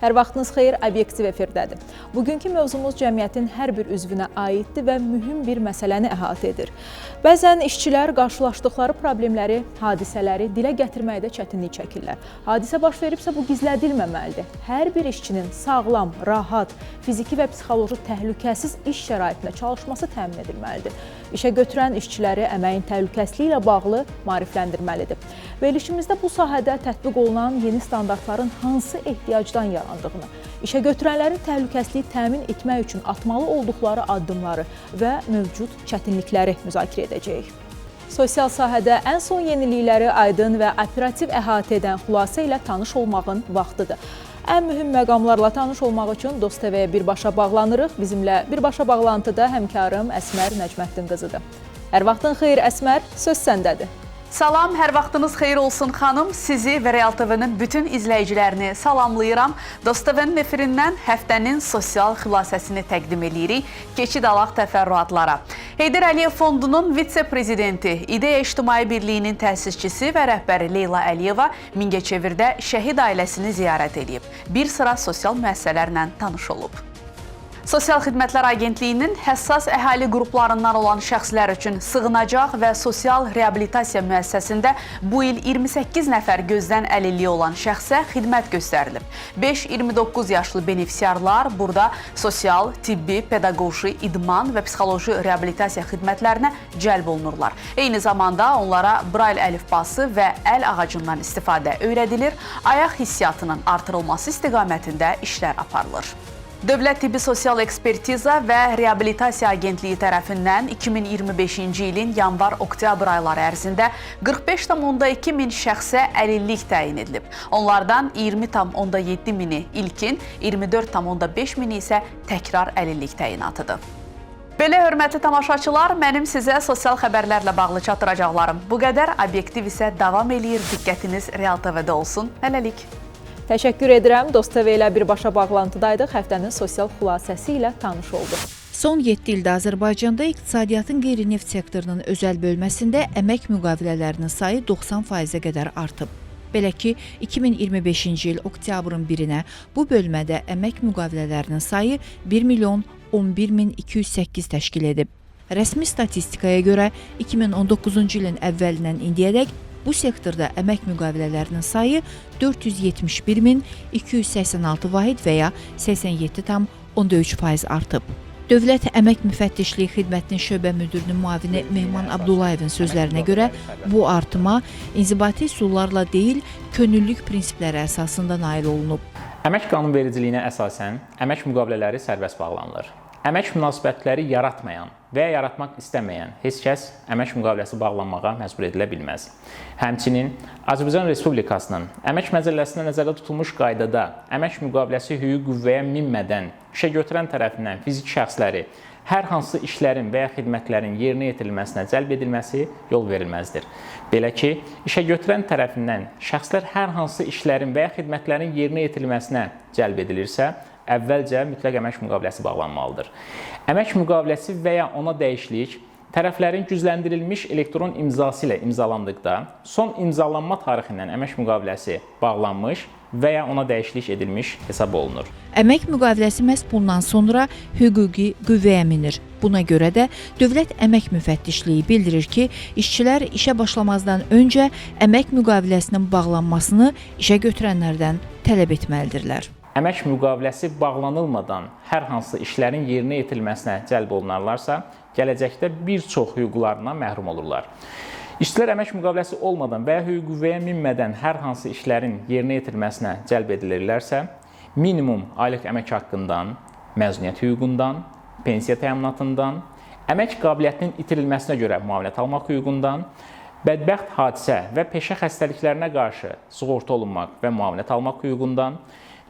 Hər vaxtınız xeyir, Obyektiv efirdədir. Bugünkü mövzumuz cəmiyyətin hər bir üzvünə aiddir və mühüm bir məsələni əhatə edir. Bəzən işçilər qarşılaşdıqları problemləri, hadisələri dilə gətirməkdə çətinlik çəkirlər. Hadisə baş veribsə, bu gizlədilməməlidir. Hər bir işçinin sağlam, rahat, fiziki və psixoloji təhlükəsiz iş şəraitində çalışması təmin edilməlidir. İşə götürən işçiləri əməyin təhlükəsizliyi ilə bağlı maarifləndirməlidir. Verilişimizdə bu sahədə tətbiq olunan yeni standartların hansı ehtiyacdan yarandığını, işə götürənlərin təhlükəsizliyi təmin etmək üçün atmalı olduqları addımları və mövcud çətinlikləri müzakirə edəcəyik. Sosial sahədə ən son yenilikləri aydın və operativ əhatə edən xülasə ilə tanış olmağın vaxtıdır. Ən mühüm məqamlarla tanış olmaq üçün Dost TV-yə birbaşa bağlanırıq. Bizimlə birbaşa bağlantıda həmkarım Əsmər Nəcməddin qızıdır. Hər vaxtın xeyir Əsmər, söz səndədir. Salam, hər vaxtınız xeyir olsun xanım. Sizi və Real TV-nin bütün izləyicilərini salamlayıram. Dost TV-nin efirindən həftənin sosial xilasəsini təqdim edirik. Keçid alaq təfərrüatlara. Heydər Əliyev Fondunun vitse-prezidenti, İdeya İctimai Birliyinin təsisçisi və rəhbəri Leyla Əliyeva Mingəçevirdə şəhid ailəsini ziyarət edib. Bir sıra sosial müəssisələrlə tanış olub. Sosial Xidmətlər Agentliyinin həssas əhali qruplarından olan şəxslər üçün sığınacaq və sosial reabilitasiya müəssisəsində bu il 28 nəfər gözdən əlilliyi olan şəxsə xidmət göstərilib. 5-29 yaşlı benefisiarlar burada sosial, tibbi, pedaqoji, idman və psixoloji reabilitasiya xidmətlərinə cəlb olunurlar. Eyni zamanda onlara Brail əlifbası və əl ağacından istifadə öyrədilir, ayaq hissiyatının artırılması istiqamətində işlər aparılır. Dövlət Tibbi Sosial Ekspertiza və Reabilitasiya Agentliyi tərəfindən 2025-ci ilin yanvar-oktyabr ayları ərzində 45,2 min şəxsə əlillik təyin edilib. Onlardan 20,7 mini ilkin, 24,5 mini isə təkrar əlillik təyinatıdır. Belə hörmətli tamaşaçılar, mənim sizə sosial xəbərlərlə bağlı çatdıracaqlarım bu qədər. Obyektiv isə davam eləyir. Diqqətiniz Real TV-də olsun. Hələlik. Təşəkkür edirəm. Dost TV ilə birbaşa bağlantıdaydıq. Həftənin sosial xülasəsi ilə tanış olduq. Son 7 ildə Azərbaycanda iqtisadiyyatın qeyri-neft sektorunun özəl bölməsində əmək müqavilələrinin sayı 90%-ə qədər artıb. Belə ki, 2025-ci il oktyabrın 1-nə bu bölmədə əmək müqavilələrinin sayı 1.011.208 təşkil edib. Rəsmi statistikaya görə 2019-cu ilin əvvəlindən indiyədək bu sektorda əmək müqavilələrinin sayı 471.286 vahid və ya 87,13% artıb. Dövlət Əmək Müfəttişliyi Xidmətinin şöbə müdirinin müavini Mehman Abdullayevin sözlərinə görə bu artıma inzibati üsullarla deyil, könüllülük prinsipləri əsasında nail olunub. Əmək qanunvericiliyinə əsasən əmək müqavilələri sərbəst bağlanılır. Əmək münasibətləri yaratmayan və ya yaratmaq istəməyən heç kəs əmək müqaviləsi bağlanmağa məcbur edilə bilməz. Həmçinin Azərbaycan Respublikasının əmək məcəlləsində nəzərdə tutulmuş qaydada əmək müqaviləsi hüquqi qüvvəyə minmədən işə götürən tərəfindən fiziki şəxsləri hər hansı işlərin və ya xidmətlərin yerinə yetirilməsinə cəlb edilməsi yol verilməzdir. Belə ki, işə götürən tərəfindən şəxslər hər hansı işlərin və ya xidmətlərin yerinə yetirilməsinə cəlb edilirsə, əvvəlcə mütləq əmək müqaviləsi bağlanmalıdır. Əmək müqaviləsi və ya ona dəyişiklik tərəflərin gücləndirilmiş elektron imzası ilə imzalandıqda son imzalanma tarixindən əmək müqaviləsi bağlanmış və ya ona dəyişiklik edilmiş hesab olunur. Əmək müqaviləsi məhz bundan sonra hüquqi qüvvəyə minir. Buna görə də Dövlət Əmək Müfəttişliyi bildirir ki, işçilər işə başlamazdan öncə əmək müqaviləsinin bağlanmasını işə götürənlərdən tələb etməlidirlər. Əmək müqaviləsi bağlanılmadan hər hansı işlərin yerinə yetirilməsinə cəlb olunarlarsa, gələcəkdə bir çox hüquqlarından məhrum olurlar. İşçilər əmək müqaviləsi olmadan və ya hüquqi qüvvəyə minmədən hər hansı işlərin yerinə yetirilməsinə cəlb edilirlərsə, minimum aylıq əmək haqqından, məzuniyyət hüququndan, pensiya təminatından, əmək qabiliyyətinin itirilməsinə görə müavinət almaq hüququndan, bədbəxt hadisə və peşə xəstəliklərinə qarşı sığorta olunmaq və müavinət almaq hüququndan,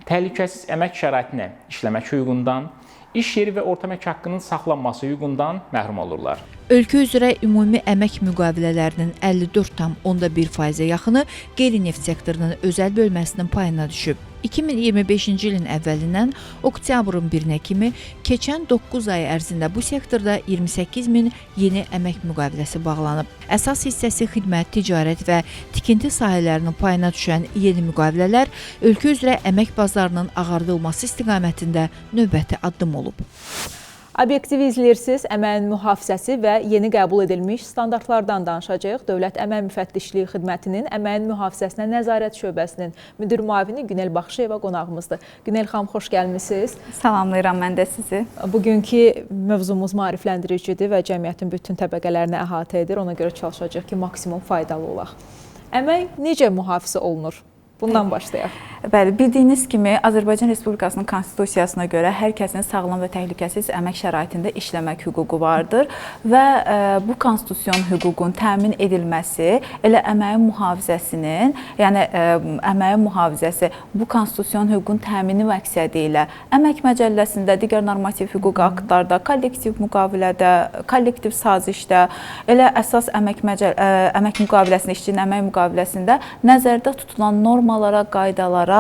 təhlükəsiz əmək şəraitinə işləmək hüququndan, iş yeri və orta əmək haqqının saxlanması hüququndan məhrum olurlar. Ölkə üzrə ümumi əmək müqavilələrinin 54,1%-ə yaxını qeyri-neft sektorunun özəl bölməsinin payına düşüb. 2025-ci ilin əvvəlindən oktyabrın 1-nə kimi keçən 9 ay ərzində bu sektorda 28 min yeni əmək müqaviləsi bağlanıb. Əsas hissəsi xidmət, ticarət və tikinti sahələrinin payına düşən yeni müqavilələr ölkə üzrə əmək bazarının ağardılması istiqamətində növbəti addım olub. Obyektivi izləyirsiniz, əməyin mühafizəsi və yeni qəbul edilmiş standartlardan danışacağıq. Dövlət Əmək Müfəttişliyi Xidmətinin Əməyin Mühafizəsinə Nəzarət Şöbəsinin müdir müavini Günel Baxşıyeva qonağımızdır. Günel xanım, xoş gəlmisiniz. Salamlayıram mən də sizi. Bugünkü mövzumuz maarifləndiricidir və cəmiyyətin bütün təbəqələrini əhatə edir. Ona görə çalışacağıq ki, maksimum faydalı olaq. Əmək necə mühafizə olunur? Bundan başlayaq. Bəli, bildiyiniz kimi Azərbaycan Respublikasının konstitusiyasına görə hər kəsin sağlam və təhlükəsiz əmək şəraitində işləmək hüququ vardır və bu konstitusiyon hüququn təmin edilməsi elə əməyin mühafizəsinin, yəni əməyin mühafizəsi bu konstitusiyon hüququn təmini məqsədi ilə Əmək Məcəlləsində, digər normativ hüquq aktlarda, kollektiv müqavilədə, kollektiv sazişdə, elə əsas əmək müqaviləsində, işçinin əmək müqaviləsində nəzərdə tutulan normalara, qaydalara,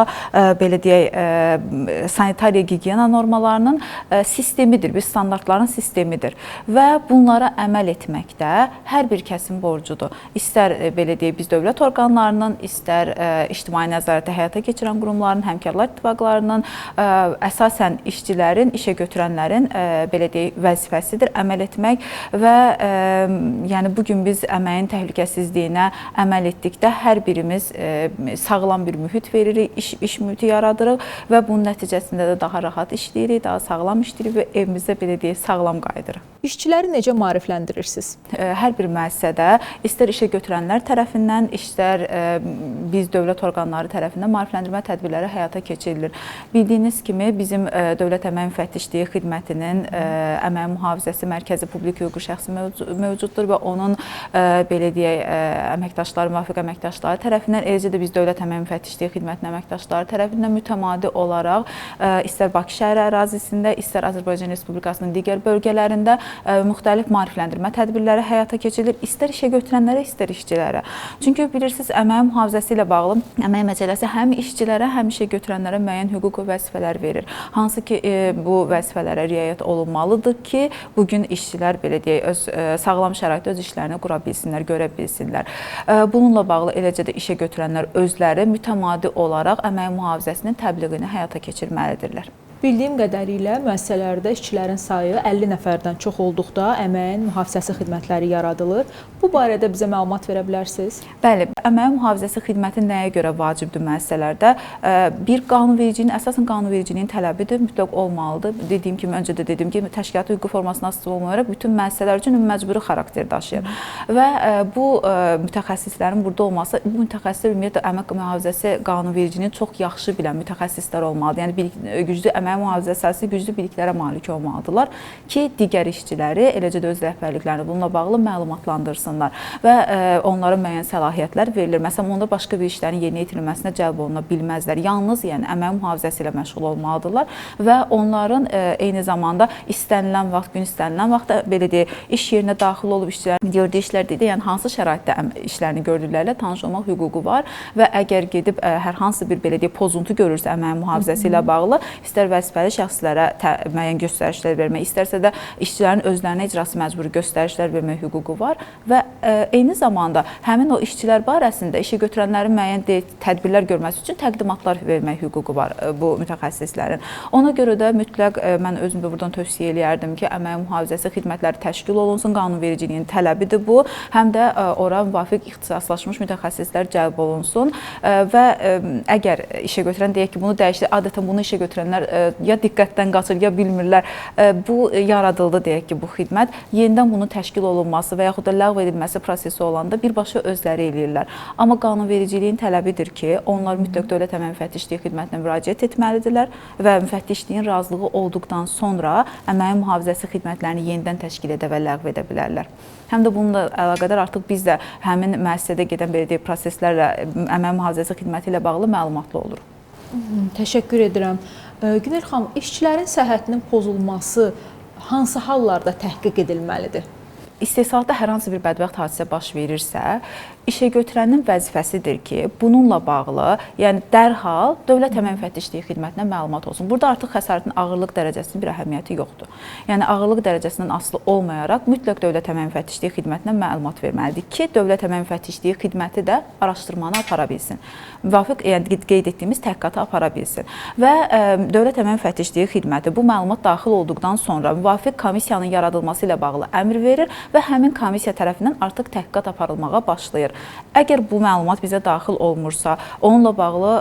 belə deyək, sanitariya gigiyena normalarının sistemidir, bir standartların sistemidir və bunlara əməl etməkdə hər bir kəsin borcudur. İstər belə deyək, biz dövlət orqanlarının, istər ictimai nəzarətə həyata keçirən qurumların, həmkarlar ittifaqlarının, əsasən işçilərin, işə götürənlərin belə deyək, vəzifəsidir əməl etmək və yəni bugün biz əməyin təhlükəsizliyinə əməl etdikdə hər birimiz sağlam bir mühit veririk, iş mühiti yaradırıq və bunun nəticəsində də daha rahat işləyirik, daha sağlam işləyirik və evimizdə belə deyək, sağlam qayıdırıq. İşçiləri necə maarifləndirirsiniz? Hər bir müəssisədə, istər işə götürənlər tərəfindən, istər biz dövlət orqanları tərəfindən maarifləndirmə tədbirləri həyata keçirilir. Bildiyiniz kimi bizim Dövlət Əmək Müfəttişliyi Xidmətinin Əmək Mühafizəsi Mərkəzi publik hüquqi şəxsi mövcuddur və onun belə deyək, əməkdaşları, müvafiq əməkdaşları tərəfindən, eləcə də biz Dövlət Əmək Müfəttişliyi Xidmətinin əməkdaşları tərəfindən mütəmadi olaraq istər Bakı şəhəri ərazisində, istər Azərbaycan Respublikasının digər bölgələrində müxtəlif maarifləndirmə tədbirləri həyata keçirilir, istər işə götürənlərə, istər işçilərə. Çünki bilirsiniz, əməyin mühafizəsi ilə bağlı Əmək Məcəlləsi həm işçilərə, həm işə götürənlərə müəyyən hüquq və vəzifələr verir. Hansı ki, bu vəzifələrə riayət olunmalıdır ki, bugün işçilər belə deyək, öz sağlam şəraitdə öz işlərini qura bilsinlər, görə bilsinlər. Bununla bağlı eləcə də işə götürənlər özləri mütəmadi olaraq əmək mühafizəsinin təbliğini həyata keçirməlidirlər. Bildiyim qədərilə müəssisələrdə işçilərin sayı 50 nəfərdən çox olduqda əməyin mühafizəsi xidmətləri yaradılır. Bu barədə bizə məlumat verə bilərsiniz? Bəli, əməyin mühafizəsi xidməti nəyə görə vacibdir müəssisələrdə? Bir qanunvericinin, əsasən qanunvericiliyin tələbidir, mütləq olmalıdır. Dediyim kimi, öncə də dedim ki, təşkilati hüquqi formasına asılı olmayaraq bütün müəssisələr üçün məcburi xarakter daşıyır. Və bu mütəxəssislərin burada olması, bu mütəxəssislər ümumiyyətlə əmək mühafizəsi qanunvericiliyi çox yaxşı bilən mütəxəssislər olmalıdır. Yəni güclü əmək mühafizəsi əsası güclü biliklərə malik olmalıdırlar ki, digər işçiləri, eləcə də öz rəhbərliklərini bununla bağlı məlumatlandırsınlar və onlara müəyyən səlahiyyətlər verilir. Məsələn, onda başqa bir işlərin yerinə yetirilməsinə cəlb oluna bilməzlər. Yalnız yəni əmək mühafizəsi ilə məşğul olmalıdırlar və onların eyni zamanda istənilən vaxt, gün istənilən vaxtda belə deyək, iş yerinə daxil olub işçilərin gördüyü işlərdə yəni hansı şəraitdə işlərini gördüklərlə tanış olmaq hüququ var və əgər gedib hər hansı bir belə deyək, pozuntu görürsə əmək mühafizəsi ilə bağlı, istər vəzifəli şəxslərə müəyyən göstərişlər vermək, istərsə də işçilərin özlərinə icrası məcburi göstərişlər vermək hüququ var və eyni zamanda həmin o işçilər barəsində işə götürənlərin müəyyən tədbirlər görməsi üçün təqdimatlar vermək hüququ var bu mütəxəssislərin. Ona görə də mütləq mən özüm də buradan tövsiyə eləyərdim ki, əmək mühafizəsi xidmətləri təşkil olunsun, qanunvericiliyin tələbidir bu, həm də ora müvafiq ixtisaslaşmış mütəxəssislər cəlb olunsun və əgər işə götürən deyək ki, bunu dəyişdir, adətən bunu işə götürənlər ya diqqətdən qaçır, ya bilmirlər. Bu yaradıldı deyək ki, bu xidmət. Yenidən bunun təşkil olunması və yaxud da ləğv edilməsi prosesi olanda birbaşa özləri eləyirlər. Amma qanunvericiliyin tələbidir ki, onlar mütləq Dövlət Əmək Müfəttişliyi Xidmətinə müraciət etməlidirlər və müfəttişliyin razılığı olduqdan sonra əməyin mühafizəsi xidmətlərini yenidən təşkil edə və ləğv edə bilərlər. Həm də bununla əlaqədar artıq biz də həmin müəssisədə gedən belə deyək proseslərlə əmək mühafizəsi xidməti ilə bağlı məlumatlı oluruq. Təşəkkür edirəm. Günel xanım, işçilərin səhhətinin pozulması hansı hallarda təhqiq edilməlidir? İstehsalatda hər hansı bir bədbəxt hadisə baş verirsə, işə götürənin vəzifəsidir ki, bununla bağlı, yəni dərhal Dövlət Əmək Müfəttişliyi Xidmətinə məlumat olsun. Burada artıq xəsarətin ağırlıq dərəcəsinin bir əhəmiyyəti yoxdur. Yəni ağırlıq dərəcəsindən asılı olmayaraq mütləq Dövlət Əmək Müfəttişliyi Xidmətinə məlumat verməlidir ki, Dövlət Əmək Müfəttişliyi Xidməti də araşdırmanı apara bilsin. Müvafiq, yəni qeyd etdiyimiz təhqiqatı apara bilsin. Və Dövlət Əmək Müfəttişliyi Xidməti bu məlumat daxil olduqdan sonra müvafiq komissiyanın yaradılması ilə bağlı əmr verir və həmin komissiya tərəfindən artıq təhqiqat aparılmağa başlayır. Əgər bu məlumat bizə daxil olmursa, onunla bağlı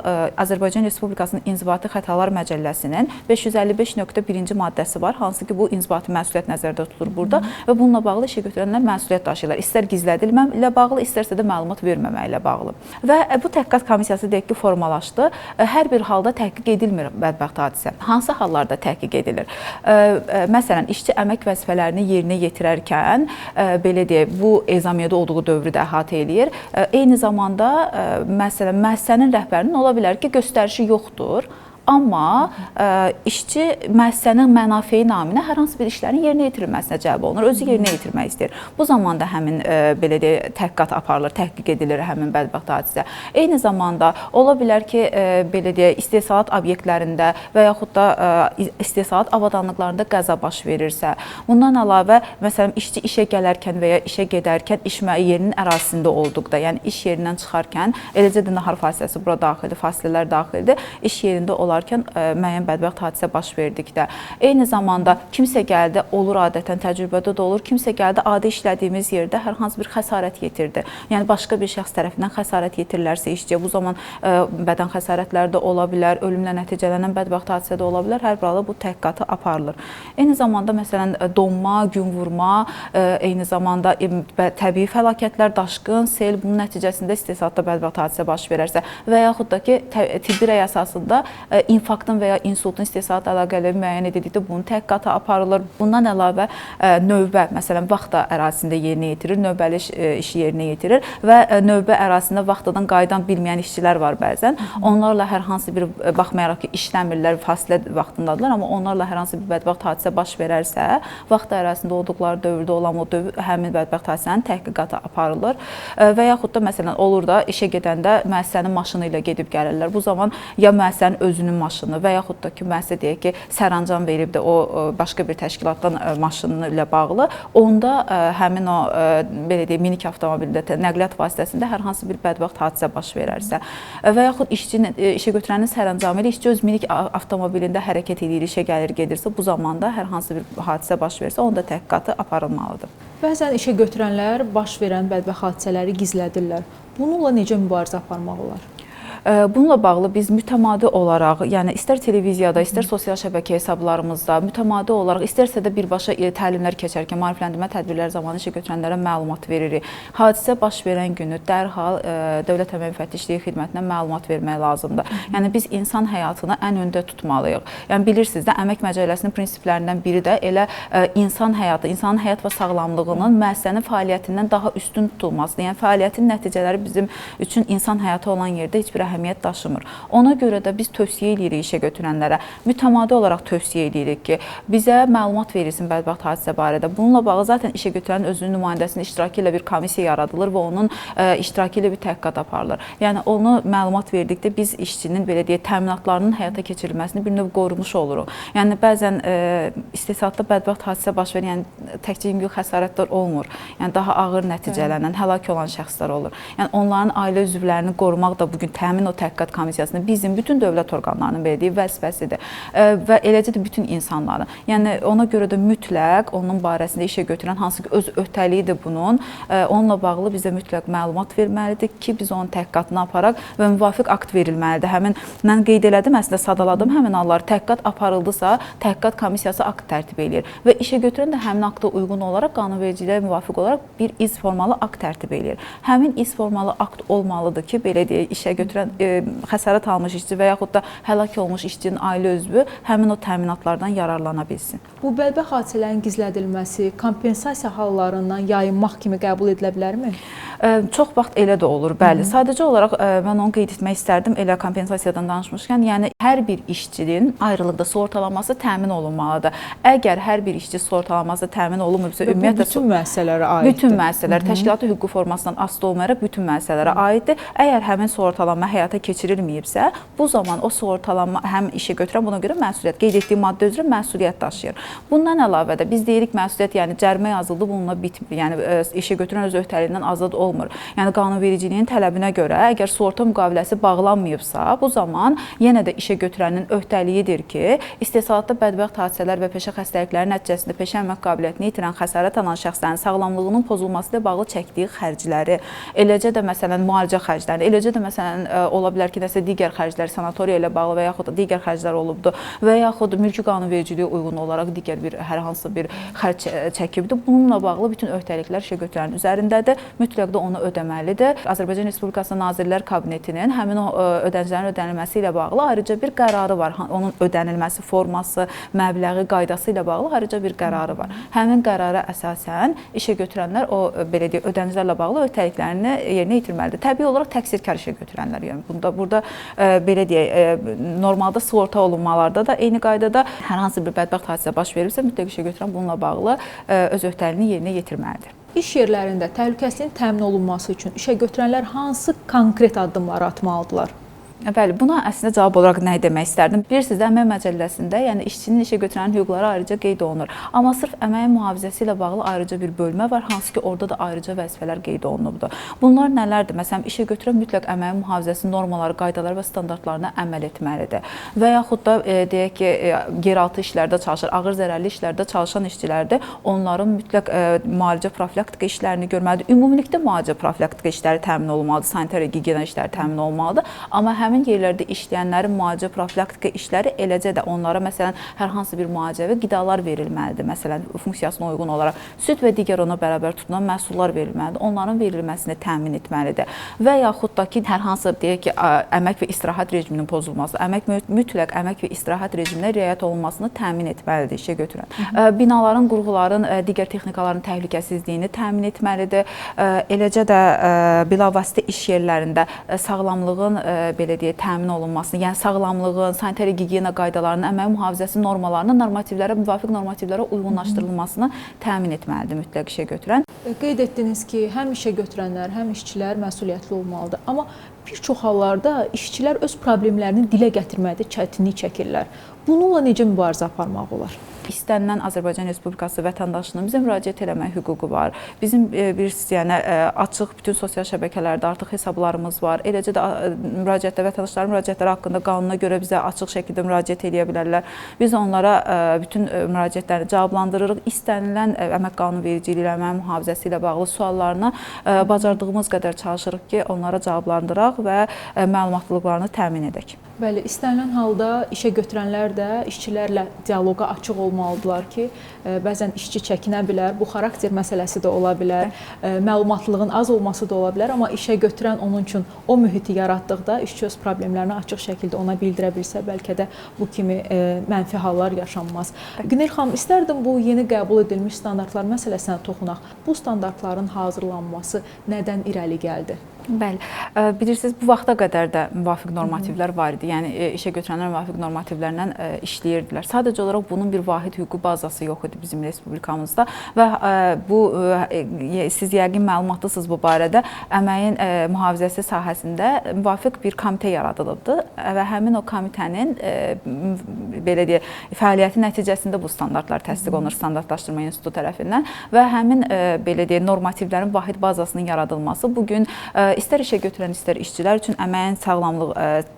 Azərbaycan Respublikasının İnzibati Xətalar Məcəlləsinin 555.1-ci maddəsi var, hansı ki, bu inzibati məsuliyyət nəzərdə tutulur burada və bununla bağlı işə götürənlər məsuliyyət daşıyırlar. İstər gizlədilməklə bağlı, istərsə də məlumat verməməklə bağlı. Və bu təhqiqat komissiyası deyək ki, formalaşdı. Hər bir halda təhqiq edilmir bədbəxt hadisə. Hansı hallarda təhqiq edilir? Məsələn, işçi əmək vəzifələrini yerinə yetirərkən, belə deyək, bu ezamiyyədə olduğu dövrü də əhatə eləyir. Eyni zamanda, məsələn, müəssisənin rəhbərinin ola bilər ki, göstərişi yoxdur. Amma işçi müəssisənin mənafeyi naminə hər hansı bir işlərin yerinə yetirilməsinə cəlb olunur, özü yerinə yetirmək istəyir. Bu zamanda həmin belə deyək, təhqiqat aparılır, təhqiq edilir həmin bədbəxt hadisə. Eyni zamanda ola bilər ki, belə deyək, istehsalat obyektlərində və yaxud da istehsalat avadanlıqlarında qəza baş verirsə, bundan əlavə məsələn işçi işə gələrkən və ya işə gedərkən iş yerinin ərazisində olduqda, yəni iş yerindən çıxarkən, eləcə də nahar fasiləsi bura daxildir, fasilələr daxildir, iş yerində olarkən müəyyən bədbəxt hadisə baş verdikdə. Eyni zamanda kimsə gəldi, olur adətən, təcrübədə də olur, kimsə gəldi, adi işlədiyimiz yerdə hər hansı bir xəsarət yetirdi. Yəni başqa bir şəxs tərəfindən xəsarət yetirilərsə işçiyə, bu zaman bədən xəsarətləri də ola bilər, ölümlə nəticələnən bədbəxt hadisə də ola bilər, hər bir halda bu təhqiqatı aparılır. Eyni zamanda məsələn donma, gün vurma, eyni zamanda təbii fəlakətlər, daşqın, sel, bunun nəticəsində istehsalatda bədbəxt hadisə baş verərsə və yaxud da ki, tibbi rəy əsasında infarktın və ya insultun istehsalat əlaqələri müəyyən edildikdə bunun təhqiqatı aparılır. Bundan əlavə növbə, məsələn, vaxt ərazisində yerinə yetirir, növbəli işi yerinə yetirir və növbə ərazisində vaxtadan qayıdan bilməyən işçilər var bəzən. Onlarla hər hansı bir, baxmayaraq ki, işləmirlər, fasilə vaxtındadılar, amma onlarla hər hansı bir bədbəxt hadisə baş verərsə, vaxt ərazisində olduqları dövrdə olan o həmin bədbəxt hadisənin təhqiqatı aparılır və yaxud da məsələn olur da işə gedəndə müəssisənin maşını ilə gedib gəlirlər. Bu zaman ya müəssisənin özünün maşını və yaxud da ki, müəssisə deyək ki, sərəncam verib də o başqa bir təşkilatdan maşını ilə bağlı, onda həmin o belə deyək, minik avtomobildə, nəqliyyat vasitəsində hər hansı bir bədbəxt hadisə baş verərsə və yaxud işə götürənin sərəncamı ilə işçi öz minik avtomobilində hərəkət edir, işə gəlir, gedirsə, bu zamanda hər hansı bir hadisə baş versə, onda təhqiqatı aparılmalıdır. Bəzən işə götürənlər baş verən bədbəxt hadisələri gizlədirlər. Bununla necə mübarizə aparmaq olar? Bununla bağlı biz mütəmadi olaraq, yəni istər televiziyada, istər sosial şəbəkə hesablarımızda mütəmadi olaraq, istərsə də birbaşa təlimlər keçərkən, maarifləndirmə tədbirləri zamanı işə götürənlərə məlumat veririk. Hadisə baş verən günü dərhal Dövlət Əmək Müfəttişliyi Xidmətinə məlumat vermək lazımdır. Yəni biz insan həyatını ən öndə tutmalıyıq. Yəni bilirsiniz də, Əmək Məcəlləsinin prinsiplərindən biri də elə insan həyatı, insanın həyat və sağlamlığının müəssisənin fəaliyyətindən daha üstün tutulmasıdır. Yəni fəaliyyətin nəticələri bizim üçün insan həyatı olan yerdə heç bir əhəmiyyət daşımır. Ona görə də biz tövsiyə edirik işə götürənlərə, mütəmadi olaraq tövsiyə edirik ki, bizə məlumat verilsin bədbəxt hadisə barədə. Bununla bağlı zaten işə götürənin özünün nümayəndəsinin iştirakı ilə bir komissiya yaradılır və onun iştirakı ilə bir təhqiqat aparılır. Yəni onu məlumat verdikdə biz işçinin belə deyək təminatlarının həyata keçirilməsini bir növ qorumuş oluruq. Yəni bəzən istehsalatda bədbəxt hadisə baş verir, yəni təkcə yüngül xəsarətlər olmur. Yəni daha ağır nəticələnən, həlak olan şəxslər olur. Yəni onların ailə üzvlərini qorumaq da bugün təmin o təhqiqat komissiyasında bizim bütün dövlət orqanlarının belə deyək vəzifəsidir və eləcə də bütün insanların. Yəni ona görə də mütləq onun barəsində işə götürən hansı ki öz öhdəliyidir bunun, onunla bağlı bizə mütləq məlumat verməlidir ki, biz onun təhqiqatını aparaq və müvafiq akt verilməlidir. Həmin mən qeyd elədim, əslində sadaladım həmin halları. Təhqiqat aparıldısa, təhqiqat komissiyası akt tərtib eləyir və işə götürən də həmin akta uyğun olaraq qanunvericiliyə müvafiq olaraq bir iz formalı akt tərtib eləyir. Həmin iz formalı akt olmalıdır ki, belə deyək işə götürən xəsarət almış işçi və yaxud da həlak olmuş işçinin ailə üzvü həmin o təminatlardan yararlana bilsin. Bu bədbəxt hadisələrin gizlədilməsi, kompensasiya hallarından yayınmaq kimi qəbul edilə bilərmi? Çox vaxt elə də olur, bəli. Sadəcə olaraq mən onu qeyd etmək istərdim, elə kompensasiyadan danışmışkən, yəni hər bir işçinin ayrılıqda sığortalanması təmin olunmalıdır. Əgər hər bir işçi sığortalanması təmin olunmursa, ümumiyyətlə bütün müəssisələrə aiddir. Bütün müəssisələr, təşkilati hüquqi formasından asılı olmayaraq bütün müəssisələrə aiddir. Əgər həmin sığortalanma həyata keçirilməyibsə, bu zaman o sığortalanma həm işə götürən buna görə məsuliyyət, qeyd etdiyim maddə üzrə məsuliyyət daşıyır. Bundan əlavə də biz deyirik məsuliyyət, yəni cərimə yazıldı, bununla bitmir. Yəni işə götürən öz öhdəliyindən azad olmur. Yəni qanunvericiliyin tələbinə görə əgər sığorta müqaviləsi bağlanmayıbsa, bu zaman yenə də işə götürənin öhdəliyidir ki, istehsalatda bədbəxt hadisələr və peşə xəstəlikləri nəticəsində peşə əmək qabiliyyətini itirən xəsarət alan şəxslərin sağlamlığının pozulması ilə bağlı çəkdiyi xərcləri, eləcə də məsələn müalicə xərcləri, eləcə də məsələn ola bilər ki, nəsə digər xərclər sanatoriya ilə bağlı və yaxud da digər xərclər olubdur və yaxud mülki qanunvericiliyə uyğun olaraq digər bir hər hansı bir xərc çəkibdir. Bununla bağlı bütün öhdəliklər işə götürənin üzərindədir. Mütləq də onu ödəməlidir. Azərbaycan Respublikası Nazirlər Kabinetinin həmin o ödənicilərin ödənilməsi ilə bağlı ayrıca bir qərarı var. Onun ödənilməsi forması, məbləği, qaydası ilə bağlı ayrıca bir qərarı var. Həmin qərara əsasən işə götürənlər o belə deyək ödənicilərlə bağlı öhdəliklərini yerinə yetirməlidir. Təbii olaraq təqsirkar işə götürənlər, yəni burada belə deyək normalda sığorta olunmalarda da eyni qaydada hər hansı bir bədbəxt hadisə baş veribsə mütləq işə götürən bununla bağlı öz öhdəliyini yerinə yetirməlidir. İş yerlərində təhlükəsizliyin təmin olunması üçün işə götürənlər hansı konkret addımları atmalıdırlar? Bəli, buna əslində cavab olaraq nə demək istərdim? Bilirsiniz, əmək məcəlləsində, yəni işçinin işə götürənin hüquqları ayrıca qeyd olunur. Amma sırf əməyin mühafizəsi ilə bağlı ayrıca bir bölmə var, hansı ki, orada da ayrıca vəzifələr qeyd olunubdur. Bunlar nələrdir? Məsələn, işə götürən mütləq əməyin mühafizəsi normalları, qaydaları və standartlarına əməl etməlidir. Və yaxud da deyək ki, yeraltı işlərdə çalışır, ağır zərərli işlərdə çalışan işçilərdir. Onların mütləq müalicə profilaktika işlərini görməlidir. Ümumilikdə müalicə profilaktika işləri təmin olunmalıdır, sanitariya gigiyena işləri təmin olunmalıdır. Amma həmin yerlərdə işləyənlərin müalicə profilaktika işləri eləcə də onlara məsələn hər hansı bir müalicəvi qidalar verilməlidir. Məsələn, funksiyasına uyğun olaraq süd və digər ona bərabər tutulan məhsullar verilməlidir. Onların verilməsini təmin etməlidir. Və yaxud da ki, hər hansı deyək ki, əmək və istirahət rejiminin pozulması, mütləq əmək və istirahət rejiminə riayət olunmasını təmin etməlidir işə götürən. Binaların, qurğuların, digər texnikaların təhlükəsizliyini təmin etməlidir. Eləcə də bilavasitə iş yerlərində sağlamlığın belə deyək, təmin olunmasını, yəni sağlamlığın, sanitariya gigiyena qaydalarının, əmək mühafizəsi normalarının normativlərə, müvafiq normativlərə uyğunlaşdırılmasını təmin etməlidir mütləq işə götürən. Qeyd etdiniz ki, həm işə götürənlər, həm işçilər məsuliyyətli olmalıdır. Amma bir çox hallarda işçilər öz problemlərini dilə gətirməkdə çətinlik çəkirlər. Bununla necə mübarizə aparmaq olar? İstənilən Azərbaycan Respublikası vətəndaşının bizə müraciət eləmək hüququ var. Bizim bilirsiniz, yəni açıq bütün sosial şəbəkələrdə artıq hesablarımız var. Eləcə də müraciətdə vətəndaşların müraciətləri haqqında qanuna görə bizə açıq şəkildə müraciət edə bilərlər. Biz onlara bütün müraciətləri cavablandırırıq. İstənilən əmək qanunvericiliyi ilə, əmək mühafizəsi ilə bağlı suallarına bacardığımız qədər çalışırıq ki, onlara cavablandıraq və məlumatlılıqlarını təmin edək. Bəli, istənilən halda işə götürənlər də işçilərlə dialoqa açıq olmalıdırlar ki, bəzən işçi çəkinə bilər, bu xarakter məsələsi də ola bilər, məlumatlılığın az olması da ola bilər, amma işə götürən onun üçün o mühiti yaratdıqda işçi öz problemlərini açıq şəkildə ona bildirə bilsə, bəlkə də bu kimi mənfi hallar yaşanmaz. Günel xanım, istərdim bu yeni qəbul edilmiş standartlar məsələsinə toxunaq. Bu standartların hazırlanması nədən irəli gəldi? Bəli, bilirsiniz, bu vaxta qədər də müvafiq normativlər var idi. Yəni işə götürənlər müvafiq normativlərlə işləyirdilər. Sadəcə olaraq bunun bir vahid hüquqi bazası yox idi bizim respublikamızda və bu siz yəqin məlumatlısınız bu barədə. Əməyin mühafizəsi sahəsində müvafiq bir komitə yaradılıbdı və həmin o komitənin belə deyək, fəaliyyəti nəticəsində bu standartlar təsdiq olunur Standartlaşdırma İnstitutu tərəfindən və həmin belə deyək, normativlərin vahid bazasının yaradılması bu gün istər işə götürən, istər işçilər üçün əməyin sağlamlıq,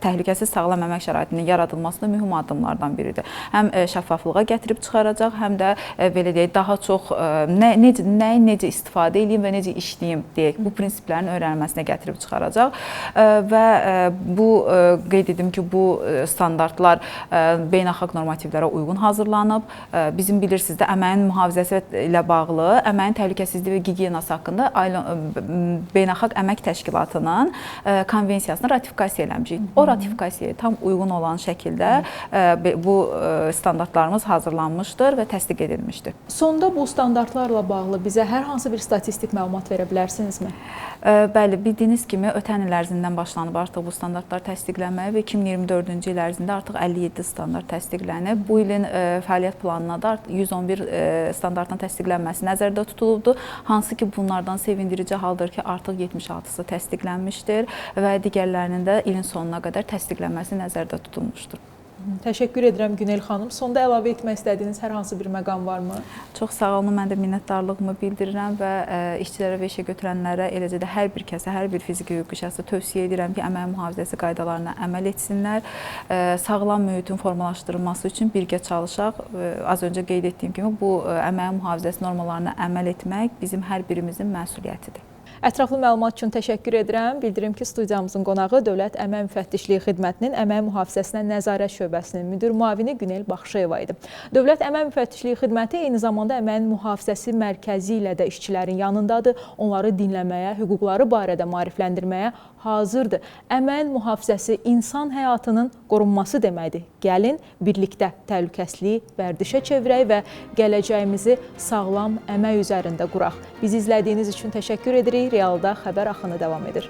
təhlükəsiz sağlam əmək şəraitinin yaradılmasında mühüm addımlardan biridir. Həm şəffaflığa gətirib çıxaracaq, həm də belə deyək, daha çox nəyi necə istifadə edeyim və necə işləyim deyək, bu prinsiplərin öyrənilməsinə gətirib çıxaracaq və bu qeyd edim ki, bu standartlar beynəlxalq normativlərə uyğun hazırlanıb. Bizim bilirsiniz də əməyin mühafizəsi ilə bağlı əməyin təhlükəsizliyi və gigiyenası haqqında beynəlxalq əmək təşkilatı Təşkilatının konvensiyasını ratifikasiya eləmişik. O ratifikasiyaya tam uyğun olan şəkildə bu standartlarımız hazırlanmışdır və təsdiq edilmişdir. Sonda bu standartlarla bağlı bizə hər hansı bir statistik məlumat verə bilərsinizmi? Bəli, bildiyiniz kimi ötən il ərzindən başlanıb artıq bu standartlar təsdiqlənməyə və 2024-cü il ərzində artıq 57 standart təsdiqlənib. Bu ilin fəaliyyət planına da 111 standartın təsdiqlənməsi nəzərdə tutulubdur. Hansı ki, bunlardan sevindirici haldır ki, artıq 76-sı təsdiqlənmişdir və digərlərinin də ilin sonuna qədər təsdiqlənməsi nəzərdə tutulmuşdur. Təşəkkür edirəm Günel xanım. Sonda əlavə etmək istədiyiniz hər hansı bir məqam varmı? Çox sağ olun, mən də minnətdarlığımı bildirirəm və işçilərə və işə götürənlərə, eləcə də hər bir kəsə, hər bir fiziki hüquqi şəxsə tövsiyə edirəm ki, əmək mühafizəsi qaydalarına əməl etsinlər. Sağlam mühitin formalaşdırılması üçün birgə çalışaq. Az öncə qeyd etdiyim kimi, bu əmək mühafizəsi normalarına əməl etmək bizim hər birimizin məsuliyyətidir. Ətraflı məlumat üçün təşəkkür edirəm. Bildirim ki, studiyamızın qonağı Dövlət Əmək Müfəttişliyi Xidmətinin Əmək Mühafizəsinə Nəzarət Şöbəsinin müdir müavini Günel Baxşıyeva idi. Dövlət Əmək Müfəttişliyi Xidməti eyni zamanda əməyin mühafizəsi mərkəzi ilə də işçilərin yanındadır. Onları dinləməyə, hüquqları barədə maarifləndirməyə hazırdır. Əməyin mühafizəsi insan həyatının qorunması deməkdir. Gəlin, birlikdə təhlükəsizliyi vərdişə çevirək və gələcəyimizi sağlam əmək üzərində quraq. Bizi izlədiyiniz üçün təşəkkür edirik. Realda xəbər axını davam edir.